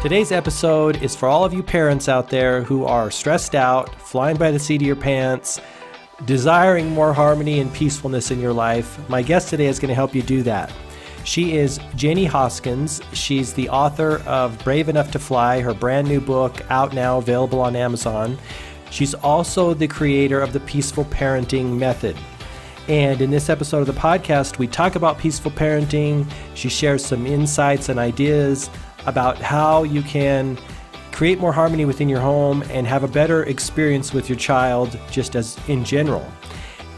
Today's episode is for all of you parents out there who are stressed out, flying by the seat of your pants, desiring more harmony and peacefulness in your life. My guest today is going to help you do that. She is Jenny Hoskins. She's the author of Brave Enough to Fly, her brand new book, out now, available on Amazon. She's also the creator of the Peaceful Parenting Method. And in this episode of the podcast, we talk about peaceful parenting. She shares some insights and ideas about how you can create more harmony within your home and have a better experience with your child, just as in general.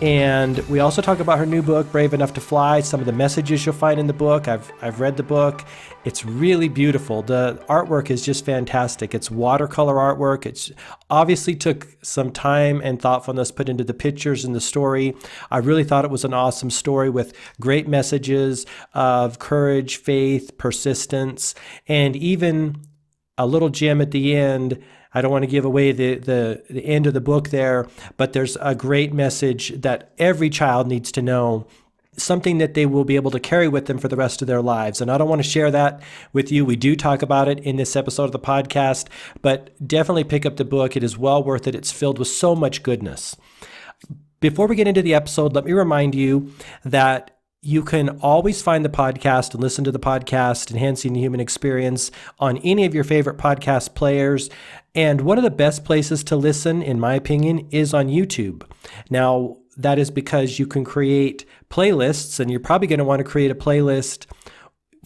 And we also talk about her new book, Brave Enough to Fly, some of the messages you'll find in the book. I've read the book. It's really beautiful. The artwork is just fantastic. It's watercolor artwork. It's obviously took some time and thoughtfulness put into the pictures and the story. I really thought it was an awesome story with great messages of courage, faith, persistence, and even a little gem at the end. I don't want to give away the end of the book there, but there's a great message that every child needs to know, something that they will be able to carry with them for the rest of their lives. And I don't want to share that with you. We do talk about it in this episode of the podcast, but definitely pick up the book. It is well worth it. It's filled with so much goodness. Before we get into the episode, let me remind you that you can always find the podcast and listen to the podcast, Enhancing the Human Experience, on any of your favorite podcast players. And one of the best places to listen, in my opinion, is on YouTube. Now, that is because you can create playlists, and you're probably going to want to create a playlist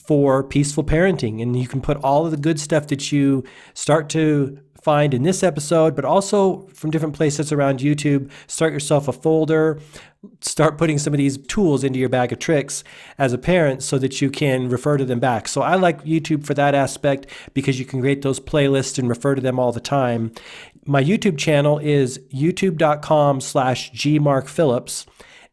for peaceful parenting. And you can put all of the good stuff that you start to find in this episode, but also from different places around YouTube. Start yourself a folder, start putting some of these tools into your bag of tricks as a parent so that you can refer to them back. So I like YouTube for that aspect because you can create those playlists and refer to them all the time. My YouTube channel is youtube.com/gmarkphillips.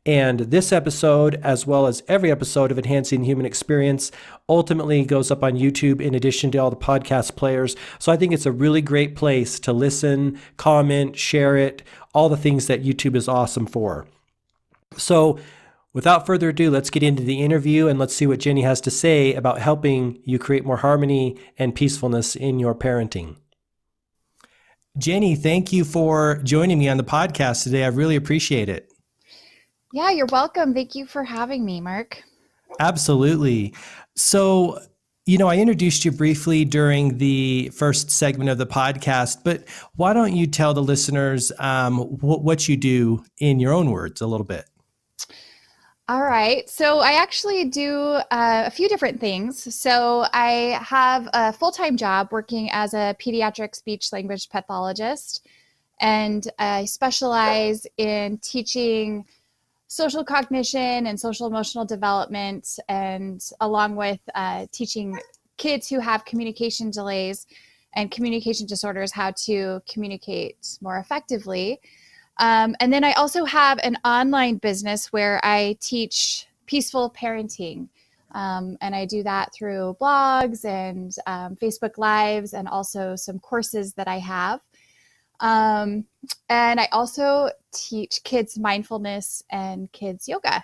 And this episode, as well as every episode of Enhancing the Human Experience, ultimately goes up on YouTube in addition to all the podcast players. So I think it's a really great place to listen, comment, share it, all the things that YouTube is awesome for. So without further ado, let's get into the interview and let's see what Jenny has to say about helping you create more harmony and peacefulness in your parenting. Jenny, thank you for joining me on the podcast today. I really appreciate it. Yeah, you're welcome. Thank you for having me, Mark. Absolutely. So, I introduced you briefly during the first segment of the podcast, but why don't you tell the listeners what you do in your own words a little bit? All right. So I actually do a few different things. So I have a full-time job working as a pediatric speech language pathologist, and I specialize in teaching social cognition and social emotional development, and along with teaching kids who have communication delays and communication disorders how to communicate more effectively. And then I also have an online business where I teach peaceful parenting. And I do that through blogs and Facebook Lives, and also some courses that I have. And I also teach kids mindfulness and kids yoga.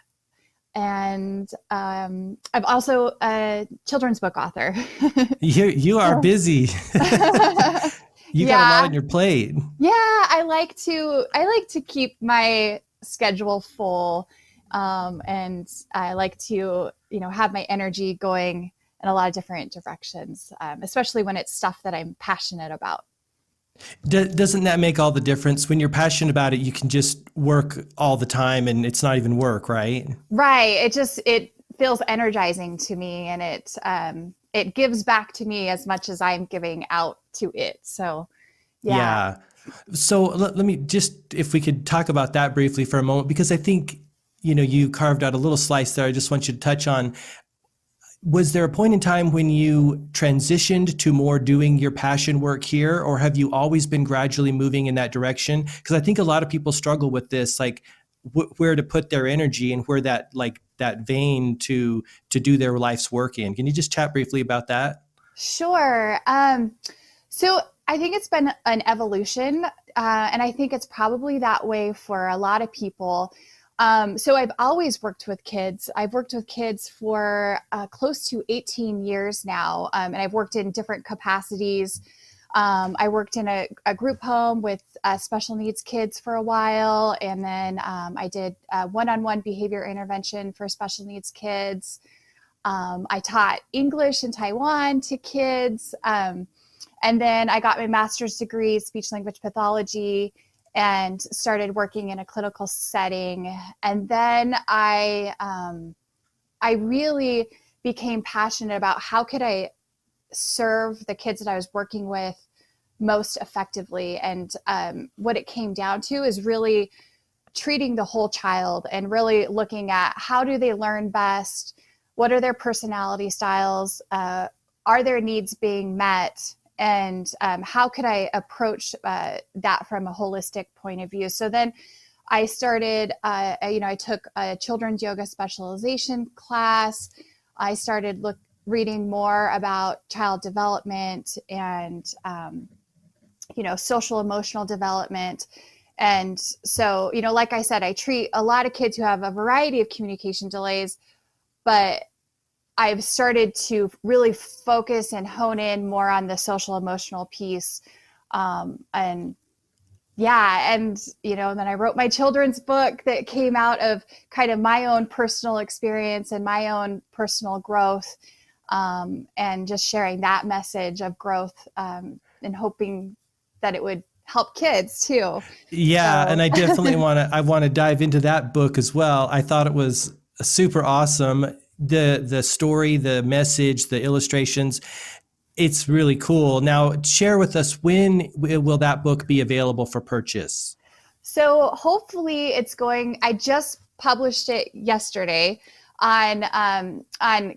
And I'm also a children's book author. You are busy. You got a lot on your plate. Yeah, I like to keep my schedule full, and I like to have my energy going in a lot of different directions, especially when it's stuff that I'm passionate about. Doesn't that make all the difference? When you're passionate about it, you can just work all the time and it's not even work, right? Right. It feels energizing to me, and it gives back to me as much as I'm giving out to it. So, yeah. So let me just, if we could talk about that briefly for a moment, because I think, you carved out a little slice there. I just want you to touch on, was there a point in time when you transitioned to more doing your passion work here, or have you always been gradually moving in that direction? Because I think a lot of people struggle with this, like where to put their energy and where that vein to do their life's work in. Can you just chat briefly about that? Sure. So I think it's been an evolution, and I think it's probably that way for a lot of people. So I've always worked with kids. I've worked with kids for close to 18 years now, and I've worked in different capacities. I worked in a group home with special needs kids for a while, and then I did one-on-one behavior intervention for special needs kids. I taught English in Taiwan to kids. And then I got my master's degree, speech language pathology, and started working in a clinical setting. And then I really became passionate about how could I serve the kids that I was working with most effectively. And what it came down to is really treating the whole child and really looking at how do they learn best, what are their personality styles, are their needs being met, and how could I approach that from a holistic point of view. So then I started, I took a children's yoga specialization class. I started reading more about child development and, social emotional development. And so, like I said, I treat a lot of kids who have a variety of communication delays, but I've started to really focus and hone in more on the social emotional piece. And then I wrote my children's book that came out of kind of my own personal experience and my own personal growth, and just sharing that message of growth, and hoping that it would help kids too. Yeah, So. and I definitely want to dive into that book as well. I thought it was super awesome. The story, the message, the illustrations, it's really cool. Now, share with us, when will that book be available for purchase? So hopefully I just published it yesterday on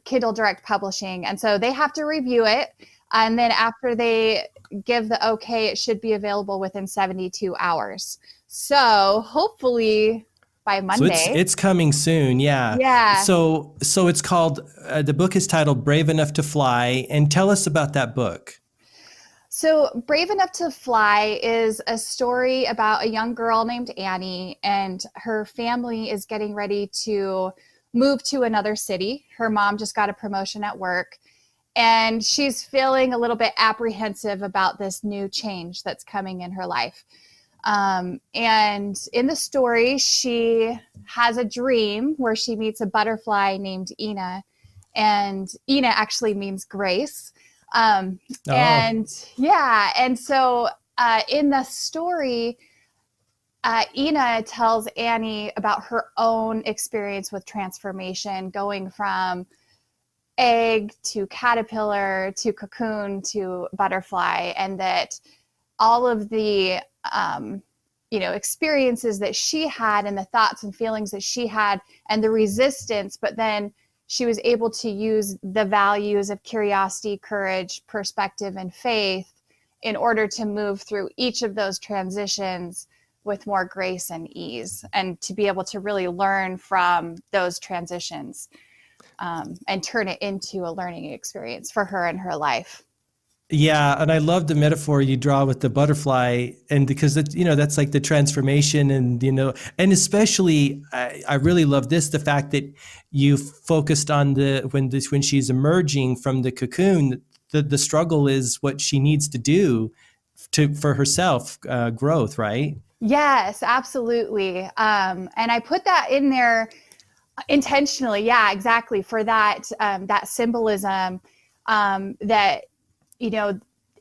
Kindle Direct Publishing. And so they have to review it. And then after they give the okay, it should be available within 72 hours. So hopefully by Monday. So it's coming soon. Yeah. Yeah. So it's called, the book is titled Brave Enough to Fly. And tell us about that book. So Brave Enough to Fly is a story about a young girl named Annie, and her family is getting ready to move to another city. Her mom just got a promotion at work, and she's feeling a little bit apprehensive about this new change that's coming in her life. And in the story, she has a dream where she meets a butterfly named Ina, and Ina actually means grace. And so in the story, Ina tells Annie about her own experience with transformation, going from egg to caterpillar to cocoon to butterfly, and that all of the experiences that she had and the thoughts and feelings that she had and the resistance, but then she was able to use the values of curiosity, courage, perspective, and faith in order to move through each of those transitions with more grace and ease, and to be able to really learn from those transitions, and turn it into a learning experience for her in her life. Yeah, and I love the metaphor you draw with the butterfly, and because that's like the transformation, and and especially I really love the fact that you focused on when she's emerging from the cocoon, the struggle is what she needs to do for herself growth, right? Yes, absolutely. And I put that in there intentionally. Yeah, exactly, for that that symbolism, that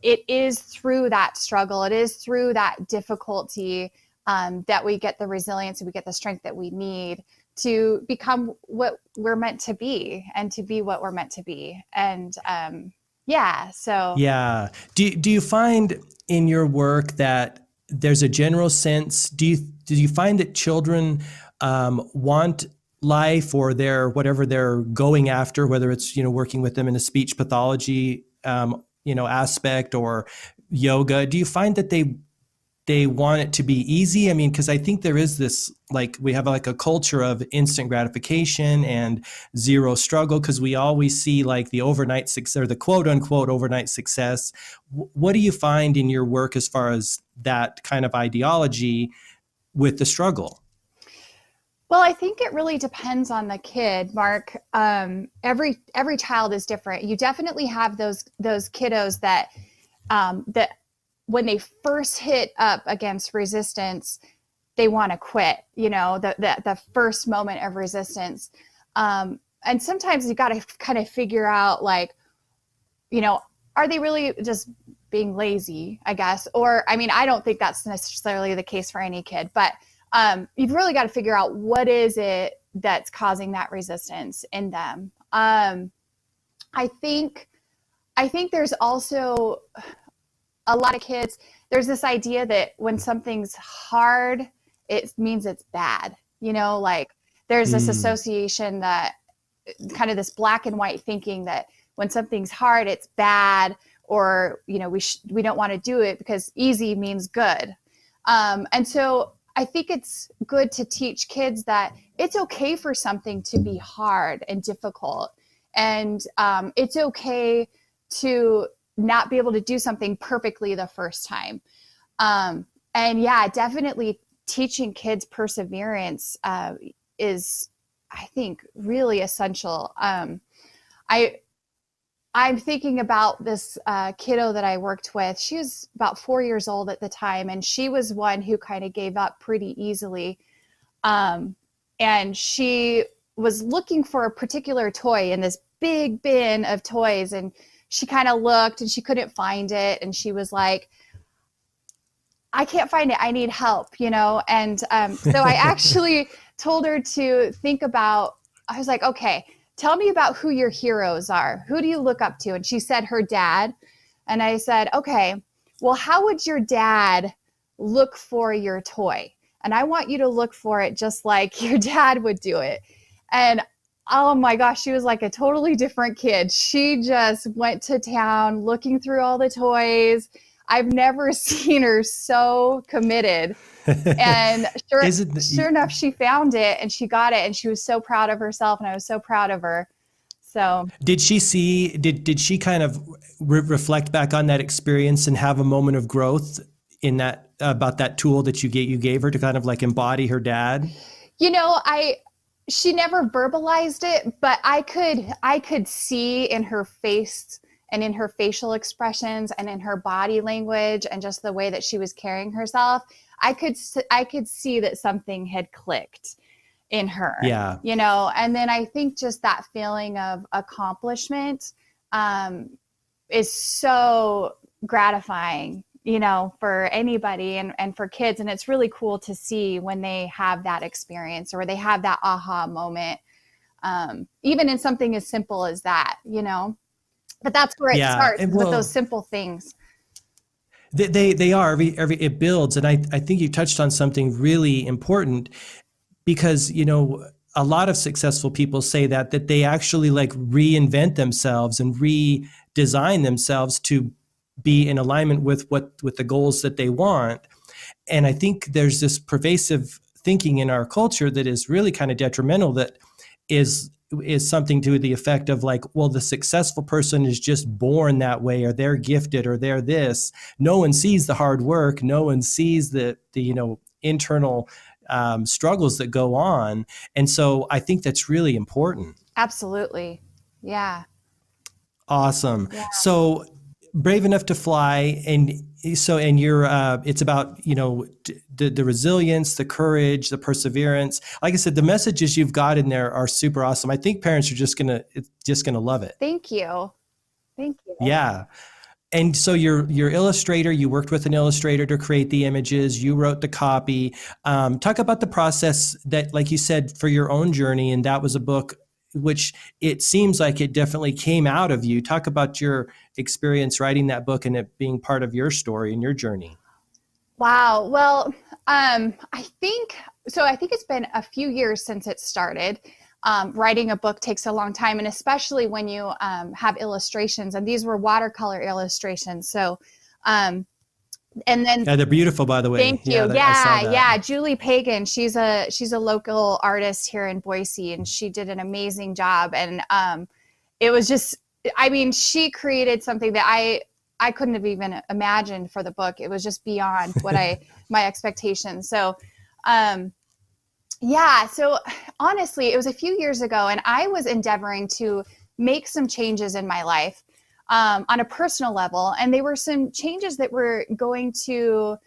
it is through that struggle, it is through that difficulty, that we get the resilience and we get the strength that we need to become what we're meant to be, and to be what we're meant to be. And so. Yeah. Do you find in your work that there's a general sense, do you find that children want life, or whatever they're going after, whether it's working with them in a speech pathology aspect or yoga, do you find that they want it to be easy? I mean, because I think there is this, like, we have like a culture of instant gratification and zero struggle, because we always see like the overnight success, or the quote unquote overnight success. What do you find in your work as far as that kind of ideology with the struggle? Well, I think it really depends on the kid, Mark. Every child is different. You definitely have those kiddos that when they first hit up against resistance, they want to quit. You know, the first moment of resistance, and sometimes you got to kind of figure out, like, you know, are they really just being lazy, I guess? Or, I mean, I don't think that's necessarily the case for any kid, but you've really got to figure out what is it that's causing that resistance in them. I think there's also a lot of kids, there's this idea that when something's hard, it means it's bad. You know, like there's this association, that kind of this black and white thinking that when something's hard, it's bad, or, you know, we don't want to do it because easy means good. And so I think it's good to teach kids that it's okay for something to be hard and difficult. And it's okay to not be able to do something perfectly the first time. And yeah, definitely teaching kids perseverance is, I think, really essential. I'm thinking about this kiddo that I worked with. She was about 4 years old at the time, and she was one who kind of gave up pretty easily. And she was looking for a particular toy in this big bin of toys, and she kind of looked and she couldn't find it. And she was like, I can't find it. I need help, you know? And so I actually told her to think about, I was like, okay, tell me about who your heroes are. Who do you look up to? And she said her dad. And I said, okay, well, how would your dad look for your toy? And I want you to look for it just like your dad would do it. And oh my gosh, she was like a totally different kid. She just went to town looking through all the toys. I've never seen her so committed. And sure enough, she found it and she got it, and she was so proud of herself, and I was so proud of her. So did she kind of reflect back on that experience and have a moment of growth in that, about that tool that you gave her to kind of like embody her dad? You know, she never verbalized it, but I could see in her face and in her facial expressions and in her body language and just the way that she was carrying herself, I could see that something had clicked in her. Yeah. You know, and then I think just that feeling of accomplishment is so gratifying, you know, for anybody and for kids. And it's really cool to see when they have that experience or they have that aha moment, even in something as simple as that, you know. But that's where it starts, with those simple things. They are it builds. And I think you touched on something really important, because, you know, a lot of successful people say that they actually like reinvent themselves and redesign themselves to be in alignment with the goals that they want. And I think there's this pervasive thinking in our culture that is really kind of detrimental, that is something to the effect of like, well, the successful person is just born that way, or they're gifted, or they're this. No one sees the hard work. No one sees the you know, internal struggles that go on. And so I think that's really important. Absolutely. Yeah. Awesome. Yeah. So Brave Enough to Fly, and you're it's about, you know, the resilience, the courage, the perseverance. Like I said, the messages you've got in there are super awesome. I think parents are just gonna love it. Thank you. Yeah. And so your illustrator, you worked with an illustrator to create the images, you wrote the copy. Talk about the process that, like you said, for your own journey, and that was a book which it seems like it definitely came out of you. Talk about your experience writing that book and it being part of your story and your journey. Wow. Well, I think it's been a few years since it started. Writing a book takes a long time, and especially when you have illustrations, and these were watercolor illustrations. So, and then they're beautiful, by the way. Thank you. Yeah. Julie Pagan, she's a local artist here in Boise, and she did an amazing job. And it was just, I mean, she created something that I couldn't have even imagined for the book. It was just beyond what my expectations. So, Yeah. So honestly, it was a few years ago, and I was endeavoring to make some changes in my life on a personal level. And they were some changes that were going to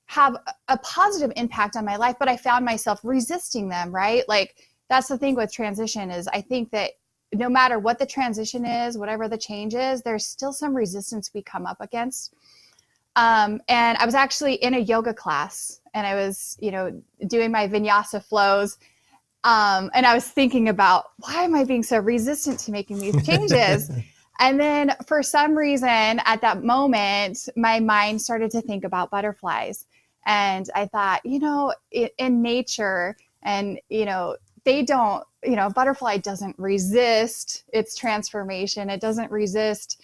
have a positive impact on my life, but I found myself resisting them, right? Like that's the thing with transition is I think that no matter what the transition is, whatever the change is, there's still some resistance we come up against. And I was actually in a yoga class and I was, doing my vinyasa flows. And I was thinking about why am I being so resistant to making these changes? And then for some reason at that moment, my mind started to think about butterflies. And I thought, in nature and, they don't, butterfly doesn't resist its transformation. It doesn't resist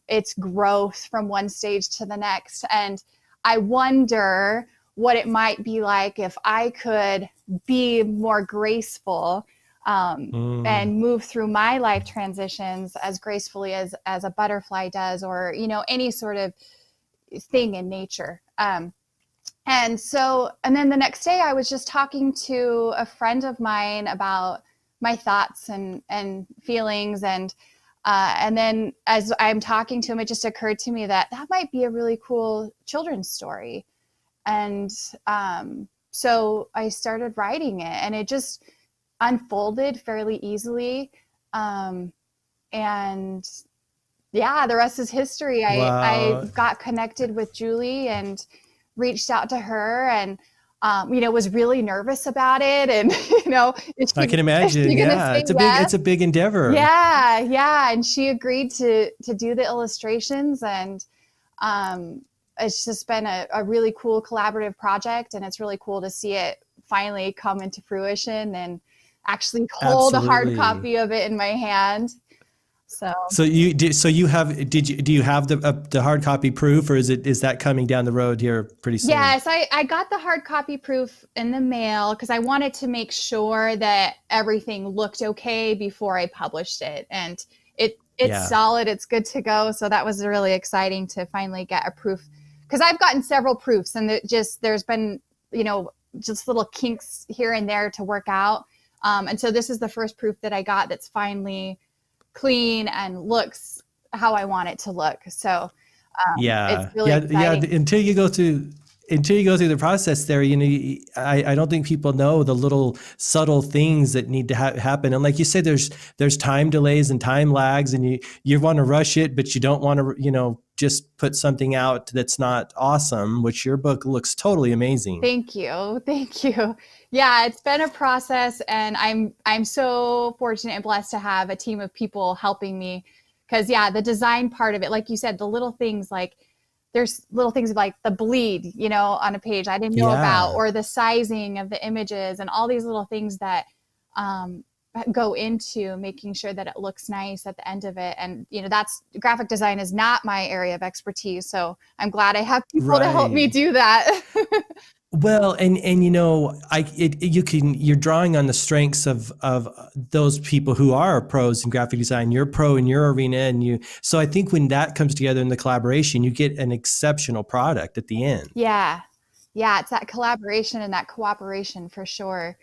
its growth from one stage to the next. And I wonder what it might be like if I could be more graceful and move through my life transitions as gracefully as a butterfly does, or any sort of thing in nature. And then the next day I was just talking to a friend of mine about my thoughts and feelings, and then as I'm talking to him, it just occurred to me that might be a really cool children's story. And so I started writing it, and it just unfolded fairly easily. And yeah, the rest is history. I Wow. got connected with Julie and reached out to her, and was really nervous about it. And I can is imagine. she gonna Yeah. say It's yes? a big endeavor. Yeah, yeah. And she agreed to do the illustrations, and um, it's just been a really cool collaborative project, and it's really cool to see it finally come into fruition and actually hold a hard Absolutely. copy of it in my hand. So Do you have the hard copy proof, or is that coming down the road here pretty soon? yes, I got the hard copy proof in the mail because I wanted to make sure that everything looked okay before I published it. And it's Yeah. solid, it's good to go. So that was really exciting to finally get a proof, because I've gotten several proofs and there's been, just little kinks here and there to work out. And so this is the first proof that I got that's finally clean and looks how I want it to look. So it's Yeah, really yeah, yeah. exciting. Until you go through the process there, I don't think people know the little subtle things that need to happen. And like you said, there's time delays and time lags, and you want to rush it, but you don't want to, just put something out that's not awesome. Which your book looks totally amazing. Thank you. Thank you. Yeah, it's been a process, and I'm so fortunate and blessed to have a team of people helping me, because yeah, the design part of it, like you said, the little things, like there's little things like the bleed, on a page I didn't know about, Yeah. or the sizing of the images, and all these little things that um, go into making sure that it looks nice at the end of it. And that's graphic design is not my area of expertise, so I'm glad I have people to help me Right. do that. Well, and you're drawing on the strengths of those people who are pros in graphic design. You're pro in your arena, so I think when that comes together in the collaboration, you get an exceptional product at the end. Yeah. Yeah, it's that collaboration and that cooperation for sure.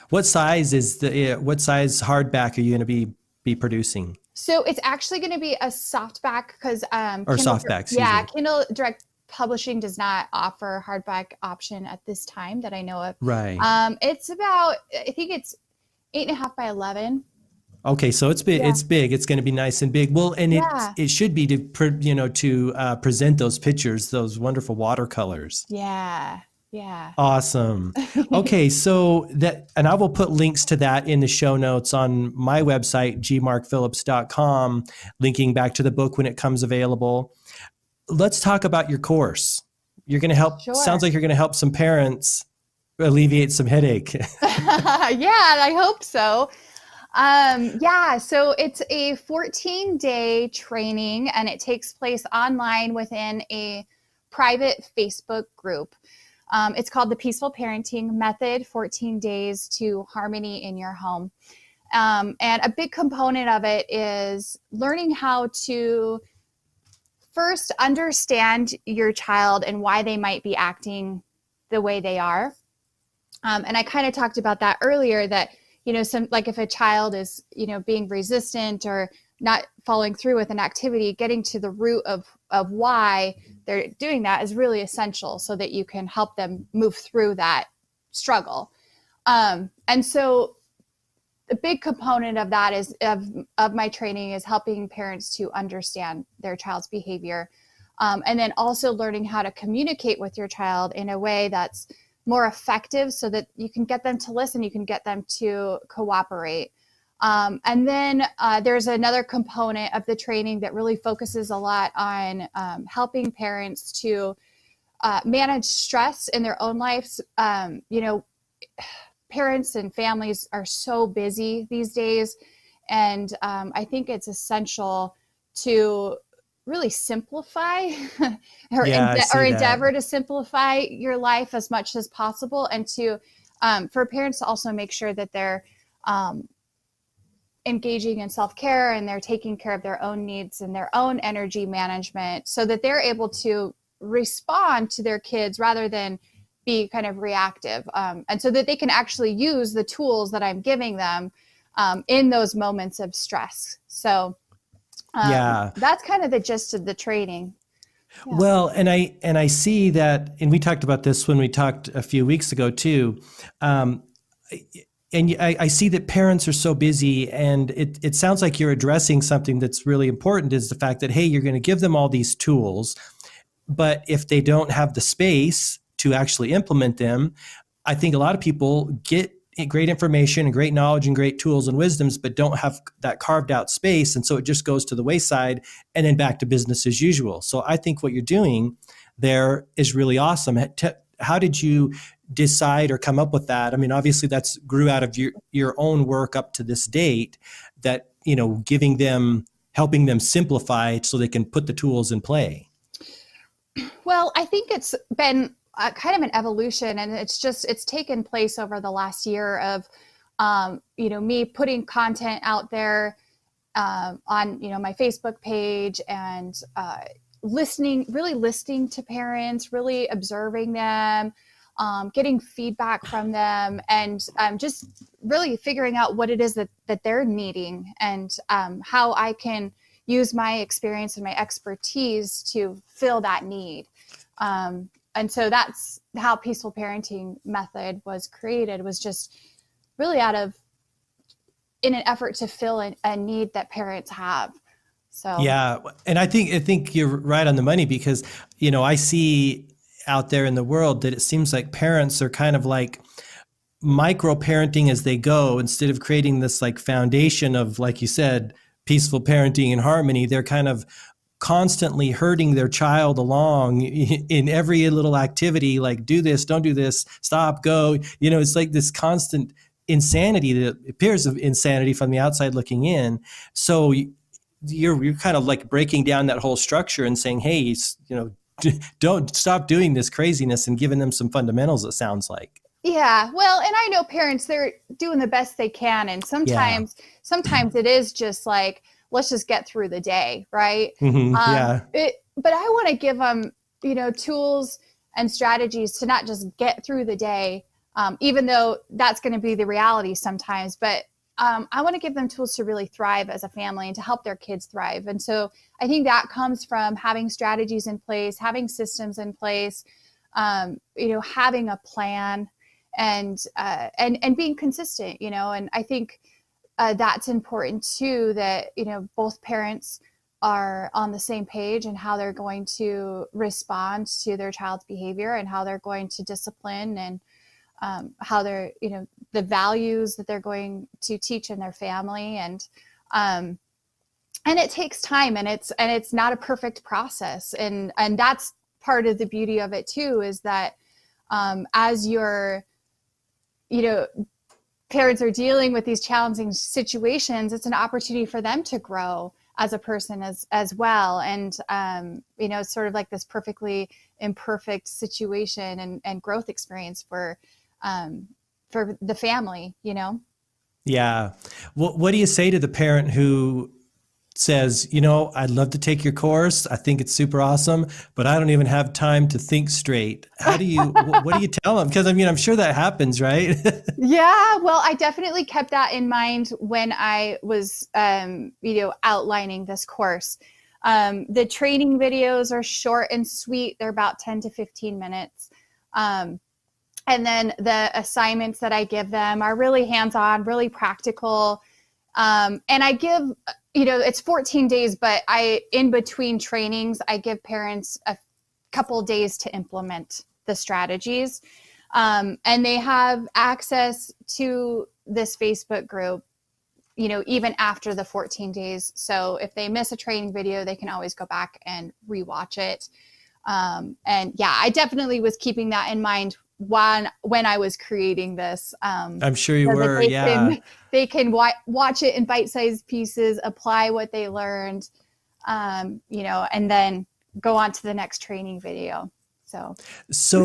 What size hardback are you going to be producing, So it's actually going to be a softback because or softback? Excuse me. Kindle Direct Publishing does not offer hardback option at this time that I know of. Right. It's about, I think it's 8.5 by 11. Okay, so it's big. Yeah. It's big. It's going to be nice and big. Well, and Yeah. it should be to present those pictures, those wonderful watercolors. Yeah. Yeah. Awesome. Okay, so and I will put links to that in the show notes on my website, gmarkphillips.com, linking back to the book when it comes available. Let's talk about your course. You're going to Sure. sounds like you're going to help some parents alleviate some headache. Yeah, I hope so. Yeah, so it's a 14-day training, and it takes place online within a private Facebook group. It's called the Peaceful Parenting Method, 14 Days to Harmony in Your Home. And a big component of it is learning how to first understand your child and why they might be acting the way they are. And I kind of talked about that earlier, that, some, like if a child is, being resistant or not following through with an activity, getting to the root of why they're doing that is really essential so that you can help them move through that struggle. And so a big component of that is of my training is helping parents to understand their child's behavior. And then also learning how to communicate with your child in a way that's more effective so that you can get them to listen, you can get them to cooperate. And then there's another component of the training that really focuses a lot on helping parents to manage stress in their own lives. Parents and families are so busy these days. And I think it's essential to really simplify Yeah, I or see that. endeavor to simplify your life as much as possible. And to for parents to also make sure that they're engaging in self-care and they're taking care of their own needs and their own energy management so that they're able to respond to their kids rather than be kind of reactive, and so that they can actually use the tools that I'm giving them in those moments of stress. So Yeah. that's kind of the gist of the training. Yeah. Well, and I see that, and we talked about this when we talked a few weeks ago too. Um, and I see that parents are so busy, and it sounds like you're addressing something that's really important, is the fact that, hey, you're going to give them all these tools, but if they don't have the space to actually implement them, I think a lot of people get great information and great knowledge and great tools and wisdoms, but don't have that carved out space. And so it just goes to the wayside and then back to business as usual. So I think what you're doing there is really awesome. How did you decide or come up with that? I mean, obviously that's grew out of your own work up to this date, that, giving them, helping them simplify so they can put the tools in play. Well, I think it's been kind of an evolution, and it's taken place over the last year of, me putting content out there on, my Facebook page, and really listening to parents, really observing them, getting feedback from them, and just really figuring out what it is that they're needing, and how I can use my experience and my expertise to fill that need. And so that's how Peaceful Parenting Method was created, was just really in an effort to fill a need that parents have. So Yeah, and I think you're right on the money, because I see out there in the world that it seems like parents are kind of like micro parenting as they go, instead of creating this like foundation of, like you said, peaceful parenting and harmony. They're kind of constantly hurting their child along in every little activity, like do this, don't do this, stop, go. It's like this constant insanity that appears of insanity from the outside looking in. So you're kind of like breaking down that whole structure and saying, hey, don't stop doing this craziness, and giving them some fundamentals, it sounds like. yeah, well, and I know parents, they're doing the best they can, and Yeah. sometimes it is just like, let's just get through the day, right? Yeah. But I want to give them, tools and strategies to not just get through the day, even though that's going to be the reality sometimes. But I want to give them tools to really thrive as a family and to help their kids thrive. And so I think that comes from having strategies in place, having systems in place, having a plan, and being consistent. And I think that's important too, that both parents are on the same page and how they're going to respond to their child's behavior, and how they're going to discipline, and how they're the values that they're going to teach in their family. And it takes time, and it's not a perfect process, and that's part of the beauty of it too, is that as your parents are dealing with these challenging situations, it's an opportunity for them to grow as a person as well. And it's sort of like this perfectly imperfect situation and growth experience for the family. Yeah. What do you say to the parent who says, I'd love to take your course. I think it's super awesome, but I don't even have time to think straight. What do you tell them? Because I mean, I'm sure that happens, right? Yeah, well, I definitely kept that in mind when I was, outlining this course. The training videos are short and sweet. They're about 10 to 15 minutes. Um, and then the assignments that I give them are really hands-on, really practical. And I give, it's 14 days, but in between trainings, I give parents a couple days to implement the strategies. And they have access to this Facebook group, even after the 14 days. So if they miss a training video, they can always go back and rewatch it. And yeah, I definitely was keeping that in mind when I was creating this. I'm sure you so were. that Yeah. they can watch it in bite-sized pieces, apply what they learned, and then go on to the next training video. So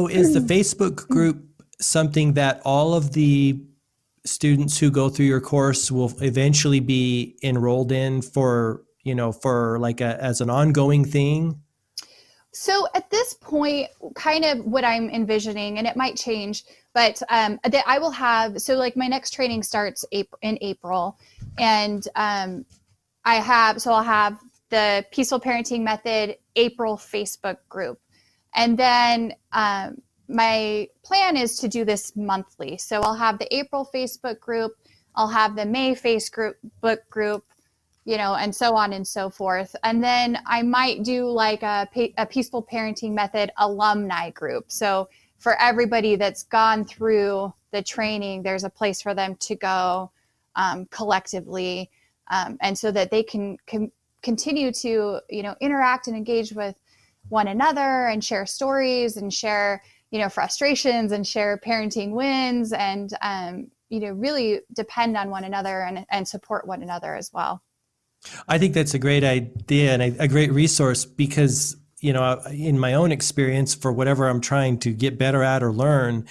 is the Facebook group something that all of the students who go through your course will eventually be enrolled in for like as an ongoing thing? So at this point, kind of what I'm envisioning, and it might change, but that I will have, so like my next training starts in April, and I'll have the Peaceful Parenting Method April Facebook group. And then my plan is to do this monthly. So I'll have the April Facebook group, I'll have the May Facebook group, and so on and so forth. And then I might do like a Peaceful Parenting Method alumni group. So for everybody that's gone through the training, there's a place for them to go collectively, and so that they can continue to, interact and engage with one another and share stories and share, frustrations and share parenting wins and, really depend on one another and support one another as well. I think that's a great idea and a great resource because, in my own experience for whatever I'm trying to get better at or learn,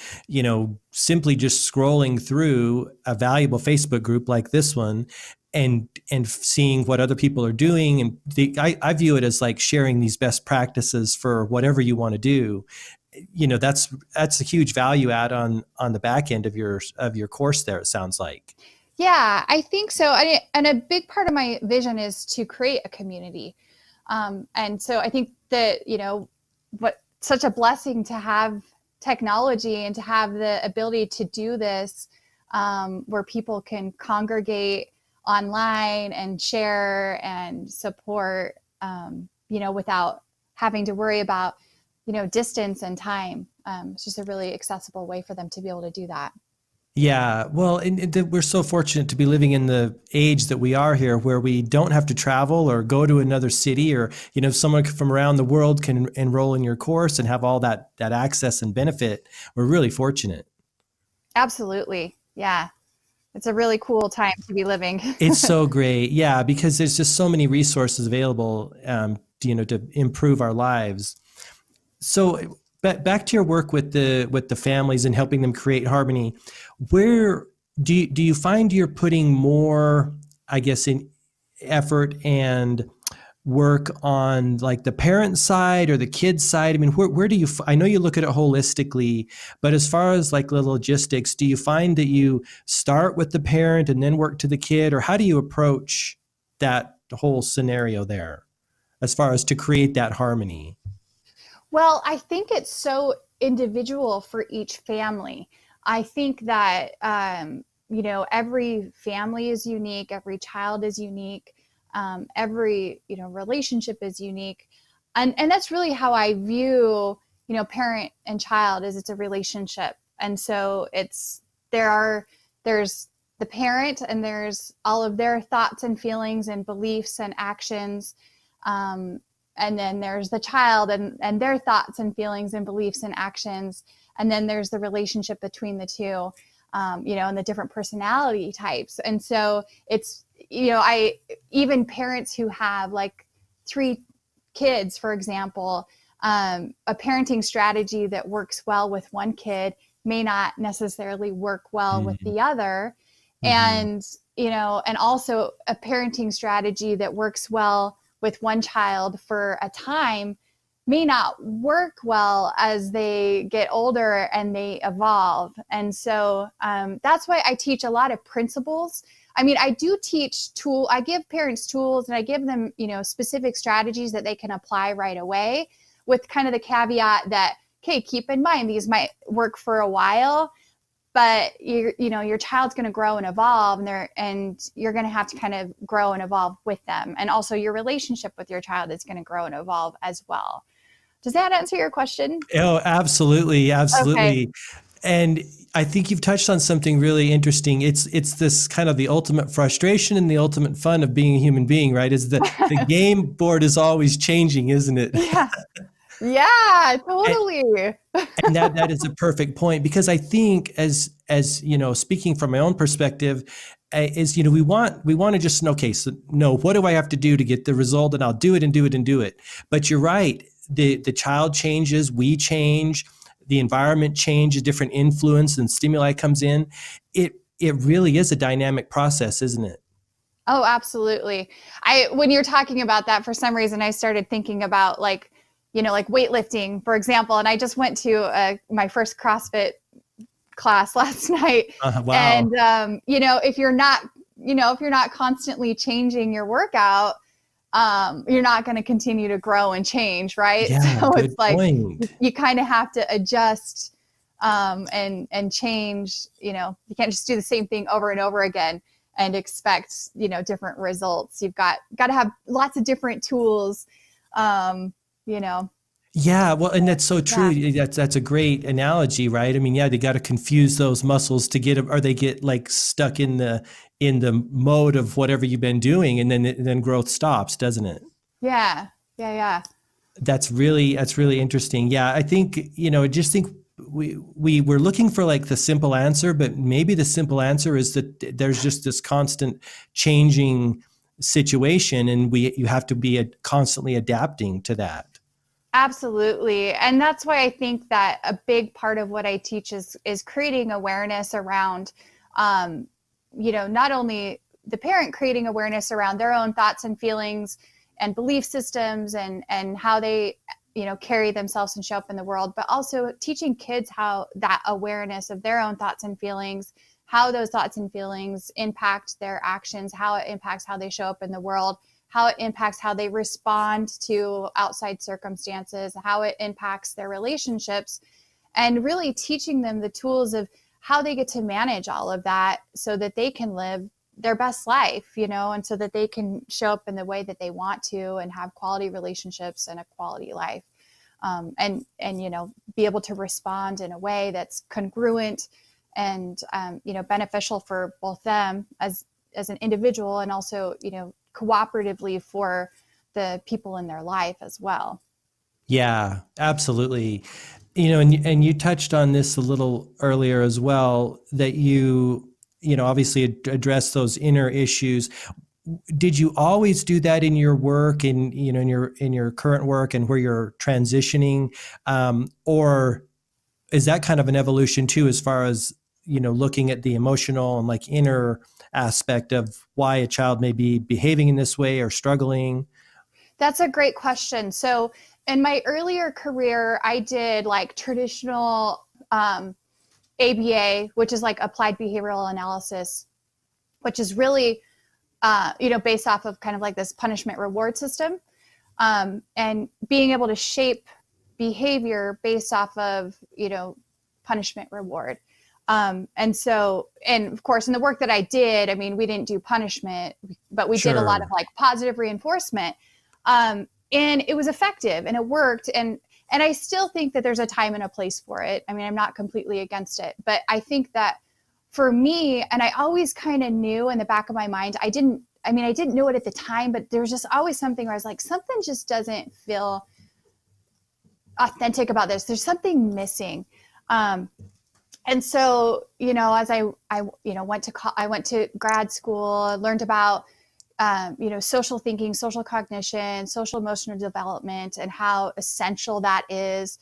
simply just scrolling through a valuable Facebook group like this one and seeing what other people are doing. And I view it as like sharing these best practices for whatever you want to do. That's a huge value add on the back end of your course there, it sounds like. Yeah, I think so. And a big part of my vision is to create a community. And so I think that, what such a blessing to have technology and to have the ability to do this, where people can congregate online and share and support, without having to worry about, distance and time. It's just a really accessible way for them to be able to do that. Yeah, well, and we're so fortunate to be living in the age that we are here, where we don't have to travel or go to another city, or someone from around the world can enroll in your course and have all that access and benefit. We're really fortunate. Absolutely, yeah. It's a really cool time to be living. It's so great, yeah, because there's just so many resources available, to improve our lives. So back to your work with the families and helping them create harmony, where do you find you're putting more, I guess, in effort and work on like the parent side or the kid side? I mean, where do you, I know you look at it holistically, but as far as like the logistics, do you find that you start with the parent and then work to the kid, or how do you approach that whole scenario there as far as to create that harmony? Well, I think it's so individual for each family. I think that, every family is unique, every child is unique, every, relationship is unique. And that's really how I view, parent and child is it's a relationship. And so there's the parent and there's all of their thoughts and feelings and beliefs and actions. And then there's the child and their thoughts and feelings and beliefs and actions. And then there's the relationship between the two, and the different personality types. And so it's, even parents who have like 3 kids, for example, a parenting strategy that works well with one kid may not necessarily work well with the other. Mm-hmm. And and also a parenting strategy that works well with one child for a time may not work well as they get older and they evolve. And so that's why I teach a lot of principles. I mean, I do teach I give parents tools and I give them, specific strategies that they can apply right away, with kind of the caveat that, okay, keep in mind, these might work for a while, but your child's going to grow and evolve, and you're going to have to kind of grow and evolve with them. And also your relationship with your child is going to grow and evolve as well. Does that answer your question? Oh, absolutely. Okay. Absolutely. And I think you've touched on something really interesting. It's this kind of the ultimate frustration and the ultimate fun of being a human being, right? Is the game board is always changing, isn't it? Yeah. Yeah, And, totally. and that is a perfect point, because I think as speaking from my own perspective, is we want to just okay, so no, what do I have to do to get the result, and I'll do it and do it and do it. But you're right, the child changes, we change, the environment changes, different influence and stimuli comes in. It really is a dynamic process, isn't it? Oh, absolutely. When you're talking about that, for some reason, I started thinking about like weightlifting, for example. And I just went to my first CrossFit class last night. Wow. And, if you're not constantly changing your workout, you're not going to continue to grow and change. Right. Yeah, So good it's like, point. you kind of have to adjust, and change. You can't just do the same thing over and over again and expect, different results. You've got to have lots of different tools, you know. Yeah, well, and that's so true. Yeah. That's a great analogy, right? I mean, yeah, they got to confuse those muscles to get them, or they get like stuck in the mode of whatever you've been doing, and then growth stops, doesn't it? Yeah. Yeah. Yeah. That's really interesting. Yeah, I think I just think we were looking for like the simple answer, but maybe the simple answer is that there's just this constant changing situation, and you have to be constantly adapting to that. Absolutely. And that's why I think that a big part of what I teach is creating awareness around, not only the parent creating awareness around their own thoughts and feelings and belief systems and how they, carry themselves and show up in the world, but also teaching kids how that awareness of their own thoughts and feelings, how those thoughts and feelings impact their actions, how it impacts how they show up in the world, how it impacts how they respond to outside circumstances, how it impacts their relationships, and really teaching them the tools of how they get to manage all of that so that they can live their best life, and so that they can show up in the way that they want to and have quality relationships and a quality life. And be able to respond in a way that's congruent and, beneficial for both them as an individual, and also, cooperatively for the people in their life as well. Yeah, absolutely. And you touched on this a little earlier as well, that obviously address those inner issues. Did you always do that in your work, in your current work and where you're transitioning, or is that kind of an evolution too, as far as looking at the emotional and like inner aspect of why a child may be behaving in this way or struggling? That's a great question. So in my earlier career, I did like traditional ABA, which is like applied behavioral analysis, which is really, based off of kind of like this punishment reward system, and being able to shape behavior based off of, punishment reward. And of course, in the work that I did, I mean, we didn't do punishment, but we did a lot of Sure. like positive reinforcement. And it was effective and it worked. And I still think that there's a time and a place for it. I mean, I'm not completely against it, but I think that for me, and I always kind of knew in the back of my mind, I didn't know it at the time, but there was just always something where I was like, something just doesn't feel authentic about this. There's something missing. And so, as I went to grad school, learned about, social thinking, social cognition, social emotional development, and how essential that is.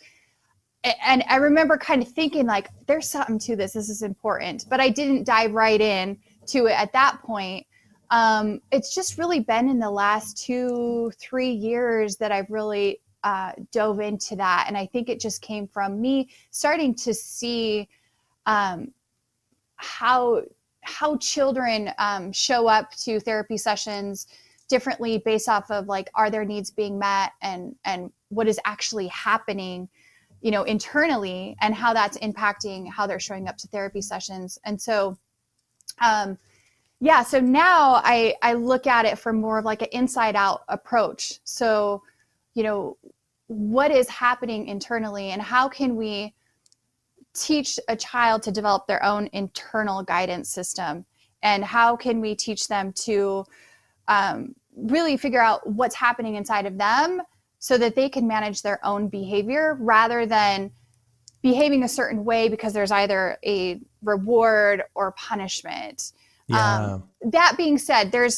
And I remember kind of thinking like, there's something to this. This is important, but I didn't dive right in to it at that point. It's just really been in the last 2-3 years that I've really dove into that. And I think it just came from me starting to see um, how children show up to therapy sessions differently based off of like, are their needs being met, and what is actually happening, internally, and how that's impacting how they're showing up to therapy sessions. And so so now I look at it from more of like an inside out approach. So, what is happening internally, and how can we teach a child to develop their own internal guidance system? And how can we teach them to really figure out what's happening inside of them so that they can manage their own behavior rather than behaving a certain way because there's either a reward or punishment. Yeah. That being said, there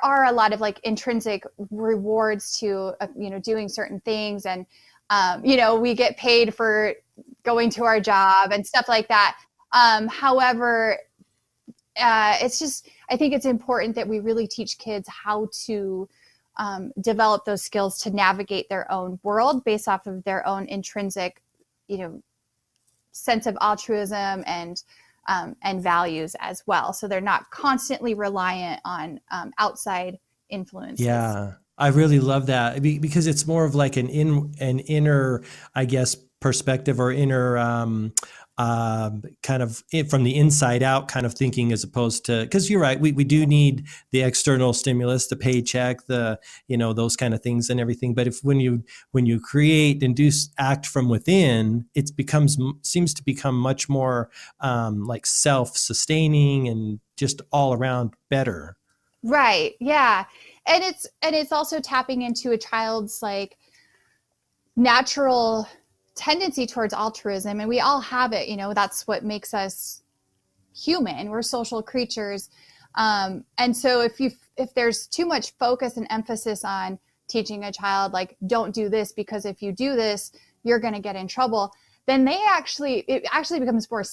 are a lot of like intrinsic rewards to, doing certain things. And, we get paid for going to our job and stuff like that. However, it's just, I think it's important that we really teach kids how to develop those skills to navigate their own world based off of their own intrinsic, sense of altruism and values as well. So they're not constantly reliant on outside influences. Yeah, I really love that because it's more of like an inner, I guess, perspective or inner kind of from the inside out kind of thinking, as opposed to, because you're right, we do need the external stimulus, the paycheck, those kind of things and everything. But when you create and act from within, it seems to become much more like self-sustaining and just all around better. Right. Yeah. And it's also tapping into a child's like natural tendency towards altruism, and we all have it. That's what makes us human. We're social creatures. And so if there's too much focus and emphasis on teaching a child like, don't do this because if you do this you're going to get in trouble, then it actually becomes more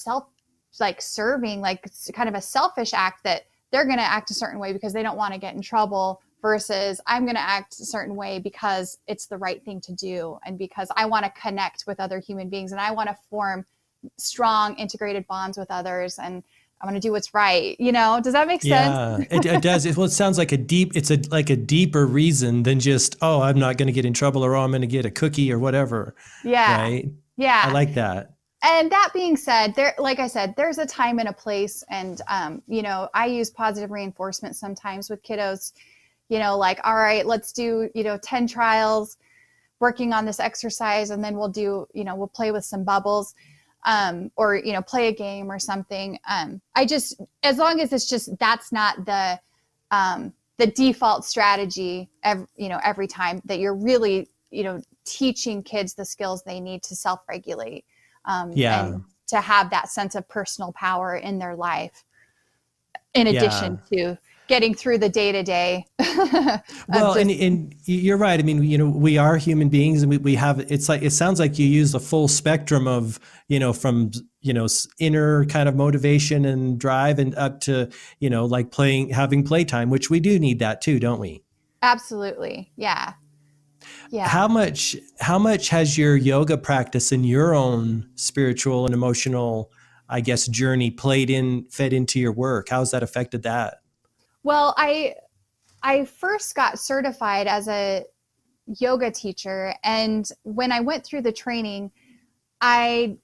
serving, like kind of a selfish act, that they're going to act a certain way because they don't want to get in trouble, versus I'm going to act a certain way because it's the right thing to do, and because I want to connect with other human beings, and I want to form strong integrated bonds with others, and I want to do what's right. Does that make sense? Yeah, it does. It sounds like like a deeper reason than just, oh, I'm not going to get in trouble, or oh, I'm going to get a cookie or whatever. Yeah. Right. Yeah. I like that. And that being said, like I said, there's a time and a place. And, I use positive reinforcement sometimes with kiddos, like, all right, let's do, 10 trials working on this exercise. And then we'll do, we'll play with some bubbles, or, play a game or something. As long as it's just, that's not the default strategy, every time, that you're really, teaching kids the skills they need to self-regulate. And to have that sense of personal power in their life, in addition to getting through the day-to-day. Well, and you're right. I mean, we are human beings, and we have, it sounds like you use the full spectrum of, from, inner kind of motivation and drive, and up to, like having playtime, which we do need that too, don't we? Absolutely. Yeah. Yeah. How much has your yoga practice and your own spiritual and emotional, I guess, journey fed into your work? How's that affected that? Well, I first got certified as a yoga teacher, and when I went through the training, I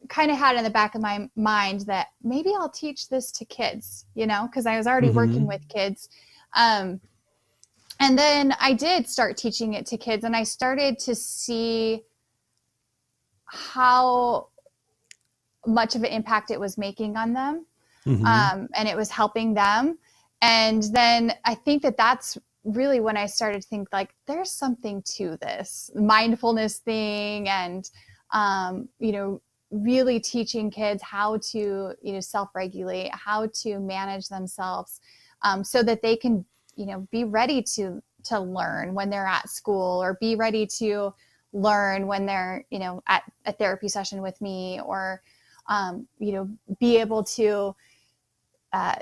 kind of had in the back of my mind that maybe I'll teach this to kids, because I was already working with kids. And then I did start teaching it to kids, and I started to see how much of an impact it was making on them. And it was helping them. And then I think that's really when I started to think like, there's something to this mindfulness thing, and, really teaching kids how to, self-regulate, how to manage themselves, so that they can, be ready to learn when they're at school, or be ready to learn when they're, at a therapy session with me, or, be able to, uh,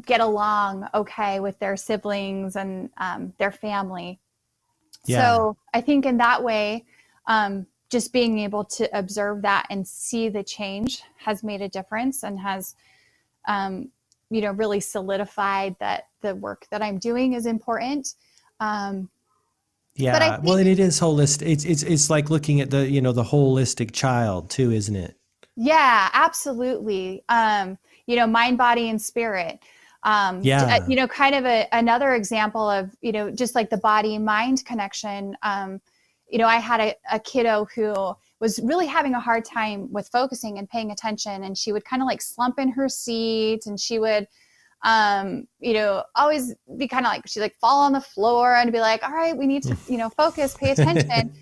get along okay with their siblings and their family. Yeah. So I think in that way, just being able to observe that and see the change has made a difference and has, really solidified that the work that I'm doing is important. But I Yeah. Well, think, and it is holistic. It's like looking at the, the holistic child too, isn't it? yeah, absolutely. Mind, body, and spirit. Yeah. Kind of another example of, just like the body mind connection. I had a kiddo who was really having a hard time with focusing and paying attention. And she would kind of like slump in her seat, and she would, always be kind of like, she'd like fall on the floor and be like, all right, we need to, focus, pay attention.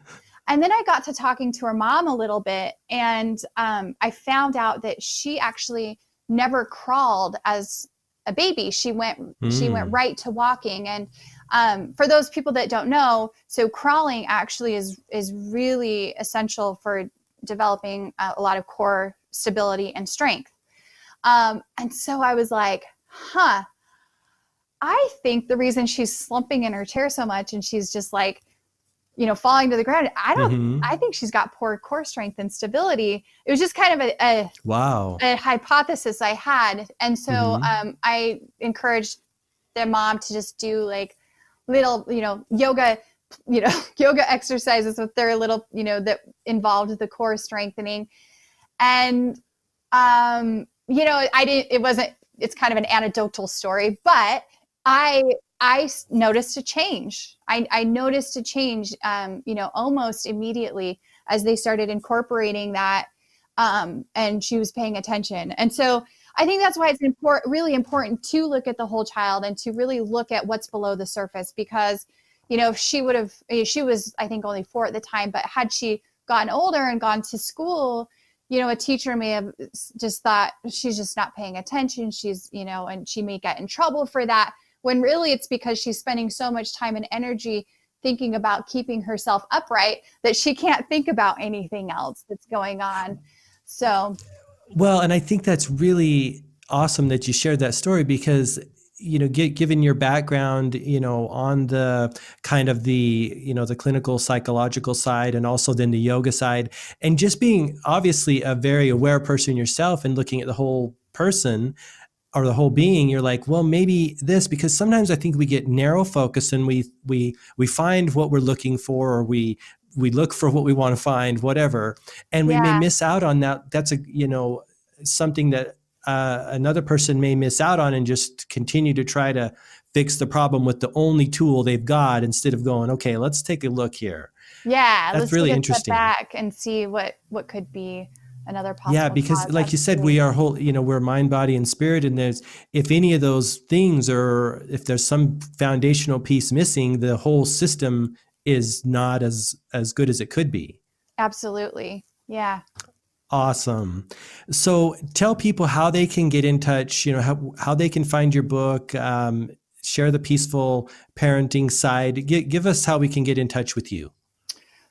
And then I got to talking to her mom a little bit, and I found out that she actually never crawled as a baby. She went right to walking. And for those people that don't know, so crawling actually is really essential for developing a lot of core stability and strength. And so I was like, I think the reason she's slumping in her chair so much and she's just like, falling to the ground, I think she's got poor core strength and stability. It was just kind of a hypothesis I had. And so I encouraged their mom to just do like little, yoga, yoga exercises with their little, that involved the core strengthening. And, it's kind of an anecdotal story, but I noticed a change. I noticed a change, almost immediately as they started incorporating that, and she was paying attention. And so I think that's why it's really important to look at the whole child and to really look at what's below the surface, because, she was, I think, only 4 at the time, but had she gotten older and gone to school, a teacher may have just thought she's just not paying attention. She's, and she may get in trouble for that, when really it's because she's spending so much time and energy thinking about keeping herself upright that she can't think about anything else that's going on. So. Well, and I think that's really awesome that you shared that story, because, given your background, on the kind of the clinical psychological side, and also then the yoga side, and just being obviously a very aware person yourself and looking at the whole person or the whole being, you're like, well, maybe this, because sometimes I think we get narrow focus and we find what we're looking for, or we look for what we want to find, whatever, and we may miss out on that. That's something that another person may miss out on, and just continue to try to fix the problem with the only tool they've got, instead of going, okay, let's take a look here. Yeah, that's really interesting. Step back and see what could be another possible. Yeah, because like you said, we are whole, we're mind, body, and spirit. And if any of those things, or if there's some foundational piece missing, the whole system is not as good as it could be. Absolutely. Yeah. Awesome. So tell people how they can get in touch, how they can find your book, share the peaceful parenting side. Give us how we can get in touch with you.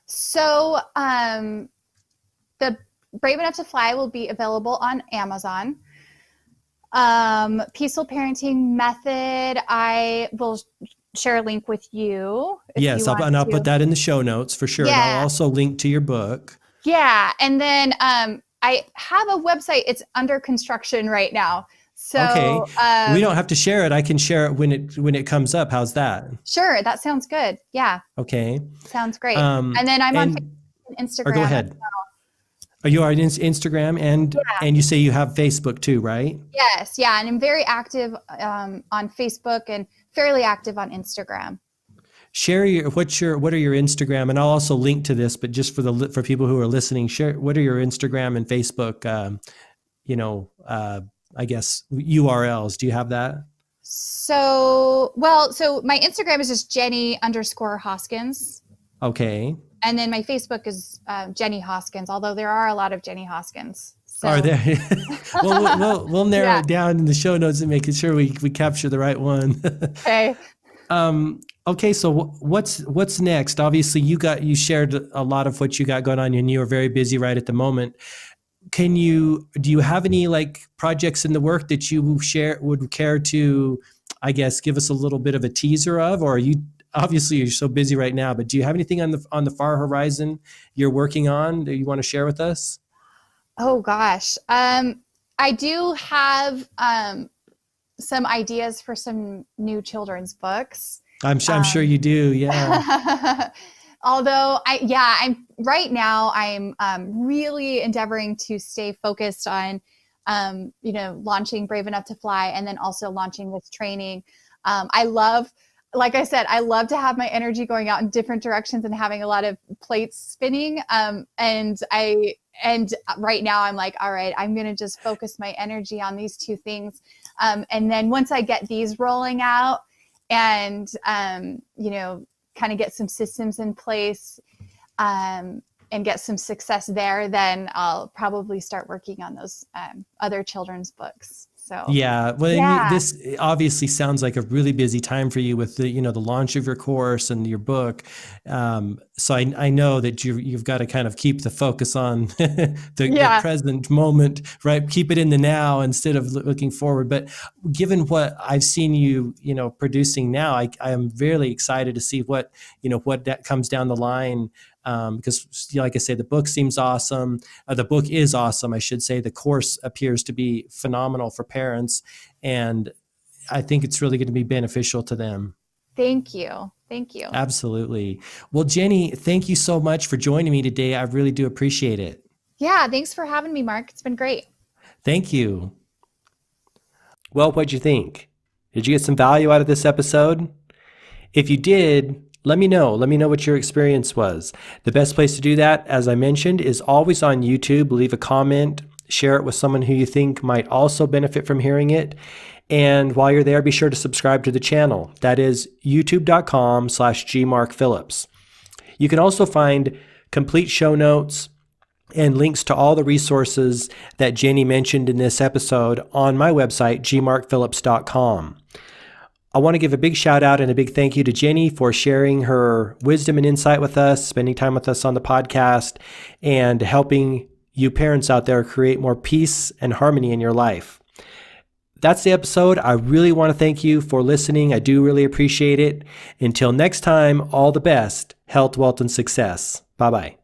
So the Brave Enough to Fly will be available on Amazon. Peaceful Parenting Method, I will share a link with you. Yes, I'll put that in the show notes for sure. Yeah. And I'll also link to your book. Yeah. And then I have a website. It's under construction right now. So okay. We don't have to share it. I can share it when it comes up. How's that? Sure. That sounds good. Yeah. Okay. Sounds great. And then I'm on Facebook and Instagram. Or go ahead. Are you on Instagram and you say you have Facebook too, right? Yes. Yeah. And I'm very active on Facebook and fairly active on Instagram. Share what are your Instagram, and I'll also link to this, but just for people who are listening, share what are your Instagram and Facebook, I guess URLs. Do you have that? So my Instagram is just Jenny_Hoskins. Okay. And then my Facebook is Jenny Hoskins, although there are a lot of Jenny Hoskins. So. Are there? we'll narrow it down in the show notes and making sure we capture the right one. Okay. Okay, so what's next? Obviously, you shared a lot of what you got going on, and you are very busy right at the moment. do you have any like projects in the work that you would care to, I guess, give us a little bit of a teaser of, or are you, obviously you're so busy right now, but do you have anything on the far horizon you're working on that you want to share with us? Oh gosh. I do have some ideas for some new children's books. I'm sure you do. Yeah. Although I'm right now I'm really endeavoring to stay focused on launching Brave Enough to Fly, and then also launching this training. I love, like I said, I love to have my energy going out in different directions and having a lot of plates spinning. And right now I'm like, all right, I'm going to just focus my energy on these two things. And then once I get these rolling out and, kind of get some systems in place, and get some success there, then I'll probably start working on those other children's books. So yeah, well, yeah, this obviously sounds like a really busy time for you with the launch of your course and your book. So I know that you've got to kind of keep the focus on the present moment, right? Keep it in the now instead of looking forward. But given what I've seen you, producing now, I am very excited to see what that comes down the line. Because like I say, the book seems awesome. The book is awesome, I should say. The course appears to be phenomenal for parents, and I think it's really going to be beneficial to them. Thank you. Thank you. Absolutely. Well, Jenny, thank you so much for joining me today. I really do appreciate it. Yeah, thanks for having me, Mark. It's been great. Thank you. Well, what'd you think? Did you get some value out of this episode? If you did, let me know. Let me know what your experience was. The best place to do that, as I mentioned, is always on YouTube. Leave a comment, share it with someone who you think might also benefit from hearing it. And while you're there, be sure to subscribe to the channel. That is youtube.com/gmarkphillips. You can also find complete show notes and links to all the resources that Jenny mentioned in this episode on my website, gmarkphillips.com. I want to give a big shout out and a big thank you to Jenny for sharing her wisdom and insight with us, spending time with us on the podcast, and helping you parents out there create more peace and harmony in your life. That's the episode. I really want to thank you for listening. I do really appreciate it. Until next time, all the best, health, wealth, and success. Bye-bye.